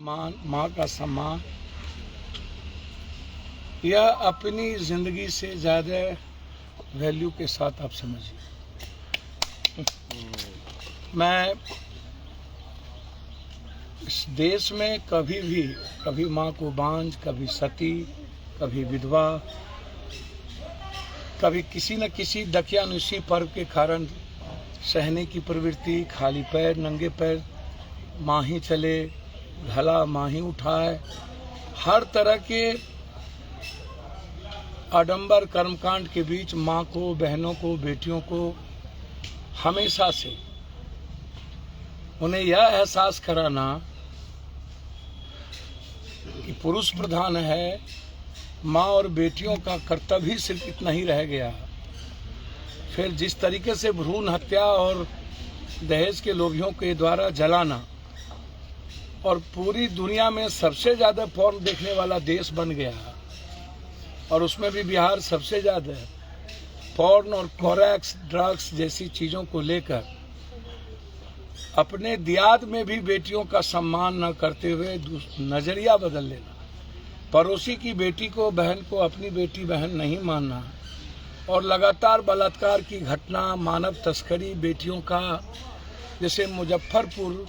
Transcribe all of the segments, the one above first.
माँ का सम्मान यह अपनी जिंदगी से ज्यादा वैल्यू के साथ आप समझिए। मैं इस देश में कभी माँ को बांझ, कभी सती, कभी विधवा, कभी किसी न किसी दकियानुसी पर्व के कारण सहने की प्रवृत्ति, खाली पैर नंगे पैर माही चले, घला माही उठाए, हर तरह के आडंबर कर्मकांड के बीच माँ को, बहनों को, बेटियों को हमेशा से उन्हें यह एहसास कराना कि पुरुष प्रधान है, माँ और बेटियों का कर्तव्य ही सिर्फ इतना ही रह गया। फिर जिस तरीके से भ्रूण हत्या और दहेज के लोभियों के द्वारा जलाना और पूरी दुनिया में सबसे ज्यादा पॉर्न देखने वाला देश बन गया, और उसमें भी बिहार सबसे ज्यादा पॉर्न और कोरैक्स ड्रग्स जैसी चीजों को लेकर अपने दियाद में भी बेटियों का सम्मान न करते हुए नजरिया बदल लेना, पड़ोसी की बेटी को, बहन को अपनी बेटी बहन नहीं मानना, और लगातार बलात्कार की घटना, मानव तस्करी, बेटियों का, जैसे मुजफ्फरपुर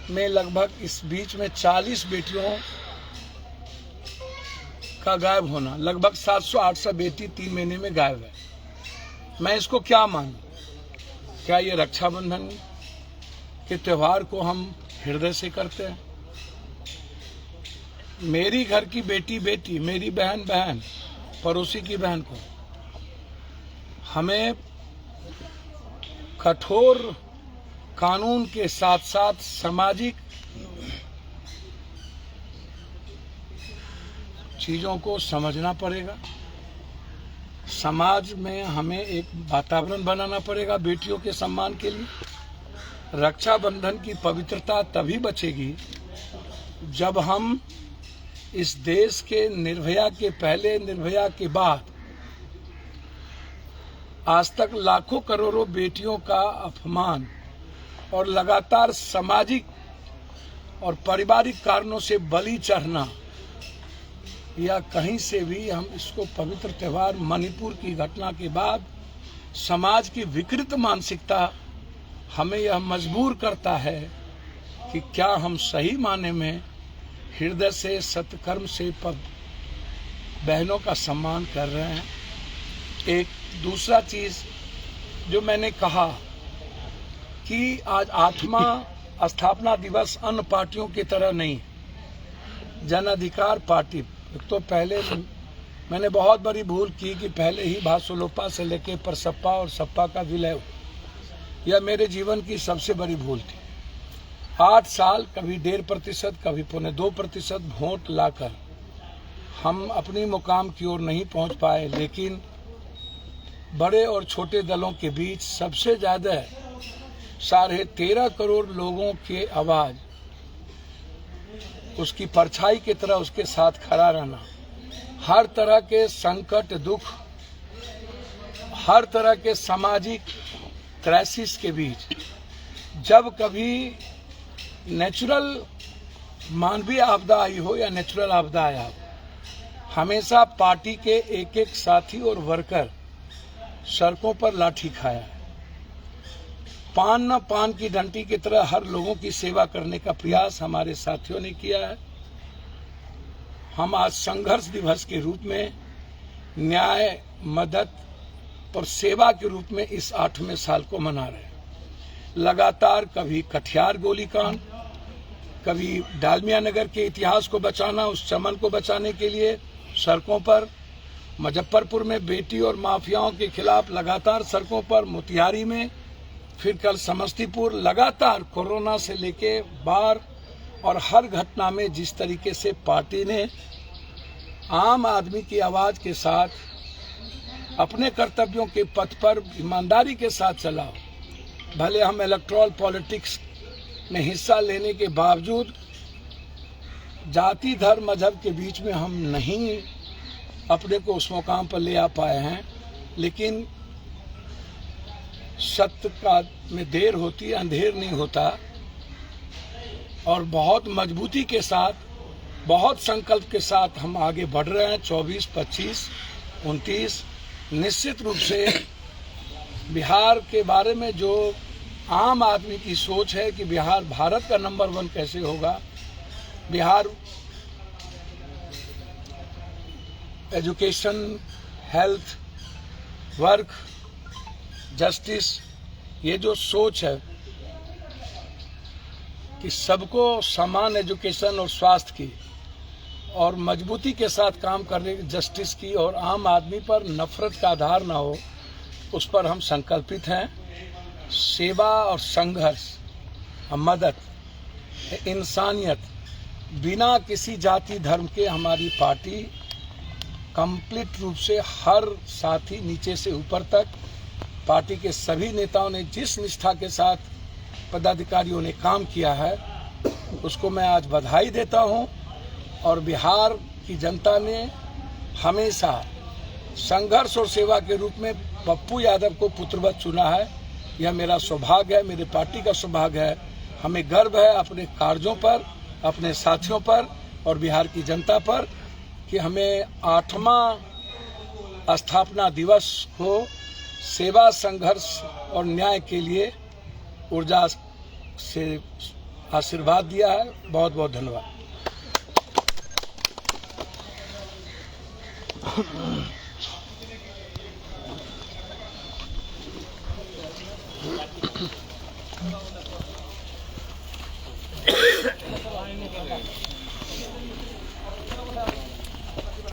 में लगभग इस बीच में 40 बेटियों का गायब होना, लगभग 700-800 बेटी 3 महीने में गायब है। मैं इसको क्या मानूं? क्या ये रक्षाबंधन के त्योहार को हम हृदय से करते हैं? मेरी घर की बेटी बेटी, मेरी बहन बहन, पड़ोसी की बहन को हमें कठोर कानून के साथ साथ सामाजिक चीजों को समझना पड़ेगा। समाज में हमें एक वातावरण बनाना पड़ेगा बेटियों के सम्मान के लिए। रक्षाबंधन की पवित्रता तभी बचेगी जब हम इस देश के निर्भया के पहले, निर्भया के बाद आज तक लाखों करोड़ों बेटियों का अपमान और लगातार सामाजिक और पारिवारिक कारणों से बलि चढ़ना, या कहीं से भी हम इसको पवित्र त्योहार, मणिपुर की घटना के बाद समाज की विकृत मानसिकता हमें यह मजबूर करता है कि क्या हम सही माने में हृदय से, सत्कर्म से बहनों का सम्मान कर रहे हैं। एक दूसरा चीज जो मैंने कहा कि आज 8वां स्थापना दिवस अन्य पार्टियों की तरह नहीं, जन अधिकार पार्टी। तो पहले मैंने बहुत बड़ी भूल की कि पहले ही भासुलोपा से लेके परसप्पा और सपा का विलय, यह मेरे जीवन की सबसे बड़ी भूल थी। 8 साल कभी 1.5%, कभी 2.25% वोट लाकर हम अपनी मुकाम की ओर नहीं पहुंच पाए, लेकिन बड़े और छोटे दलों के बीच सबसे ज्यादा 13.5 करोड़ लोगों के आवाज, उसकी परछाई की तरह उसके साथ खड़ा रहना, हर तरह के संकट, दुख, हर तरह के सामाजिक क्राइसिस के बीच, जब कभी नेचुरल मानवीय आपदा आई हो या नेचुरल आपदा आया हो, हमेशा पार्टी के एक एक साथी और वर्कर सड़कों पर लाठी खाया है। पान न पान की डंडी की तरह हर लोगों की सेवा करने का प्रयास हमारे साथियों ने किया है। हम आज संघर्ष दिवस के रूप में न्याय, मदद और सेवा के रूप में इस 8वें साल को मना रहे हैं। लगातार कभी कटिहार गोलीकांड, कभी डालमिया नगर के इतिहास को बचाना, उस चमन को बचाने के लिए सड़कों पर, मुजफ्फरपुर में बेटी और माफियाओं के खिलाफ लगातार सड़कों पर, मोतिहारी में, फिर कल समस्तीपुर, लगातार कोरोना से लेके बाढ़ और हर घटना में जिस तरीके से पार्टी ने आम आदमी की आवाज के साथ अपने कर्तव्यों के पथ पर ईमानदारी के साथ चला। भले हम इलेक्टोरल पॉलिटिक्स में हिस्सा लेने के बावजूद जाति, धर्म, मजहब के बीच में हम नहीं अपने को उस मुकाम पर ले आ पाए हैं, लेकिन सत्य का में देर होती है, अंधेर नहीं होता। और बहुत मजबूती के साथ, बहुत संकल्प के साथ हम आगे बढ़ रहे हैं। 24, 25, 29 निश्चित रूप से बिहार के बारे में जो आम आदमी की सोच है कि बिहार भारत का नंबर 1 कैसे होगा, Bihar education, health, work, justice, ये जो सोच है कि सबको समान एजुकेशन और स्वास्थ्य की और मजबूती के साथ काम करने की, जस्टिस की, और आम आदमी पर नफरत का आधार ना हो, उस पर हम संकल्पित हैं। सेवा और संघर्ष, मदद, इंसानियत, बिना किसी जाति धर्म के हमारी पार्टी कंप्लीट रूप से हर साथी नीचे से ऊपर तक, पार्टी के सभी नेताओं ने जिस निष्ठा के साथ पदाधिकारियों ने काम किया है उसको मैं आज बधाई देता हूं। और बिहार की जनता ने हमेशा संघर्ष और सेवा के रूप में पप्पू यादव को पुत्रवत चुना है। यह मेरा सौभाग्य है, मेरे पार्टी का सौभाग्य है। हमें गर्व है अपने कार्यों पर, अपने साथियों पर और बिहार की जनता पर कि हमें 8वां स्थापना दिवस को सेवा, संघर्ष और न्याय के लिए ऊर्जा से आशीर्वाद दिया है। बहुत बहुत धन्यवाद।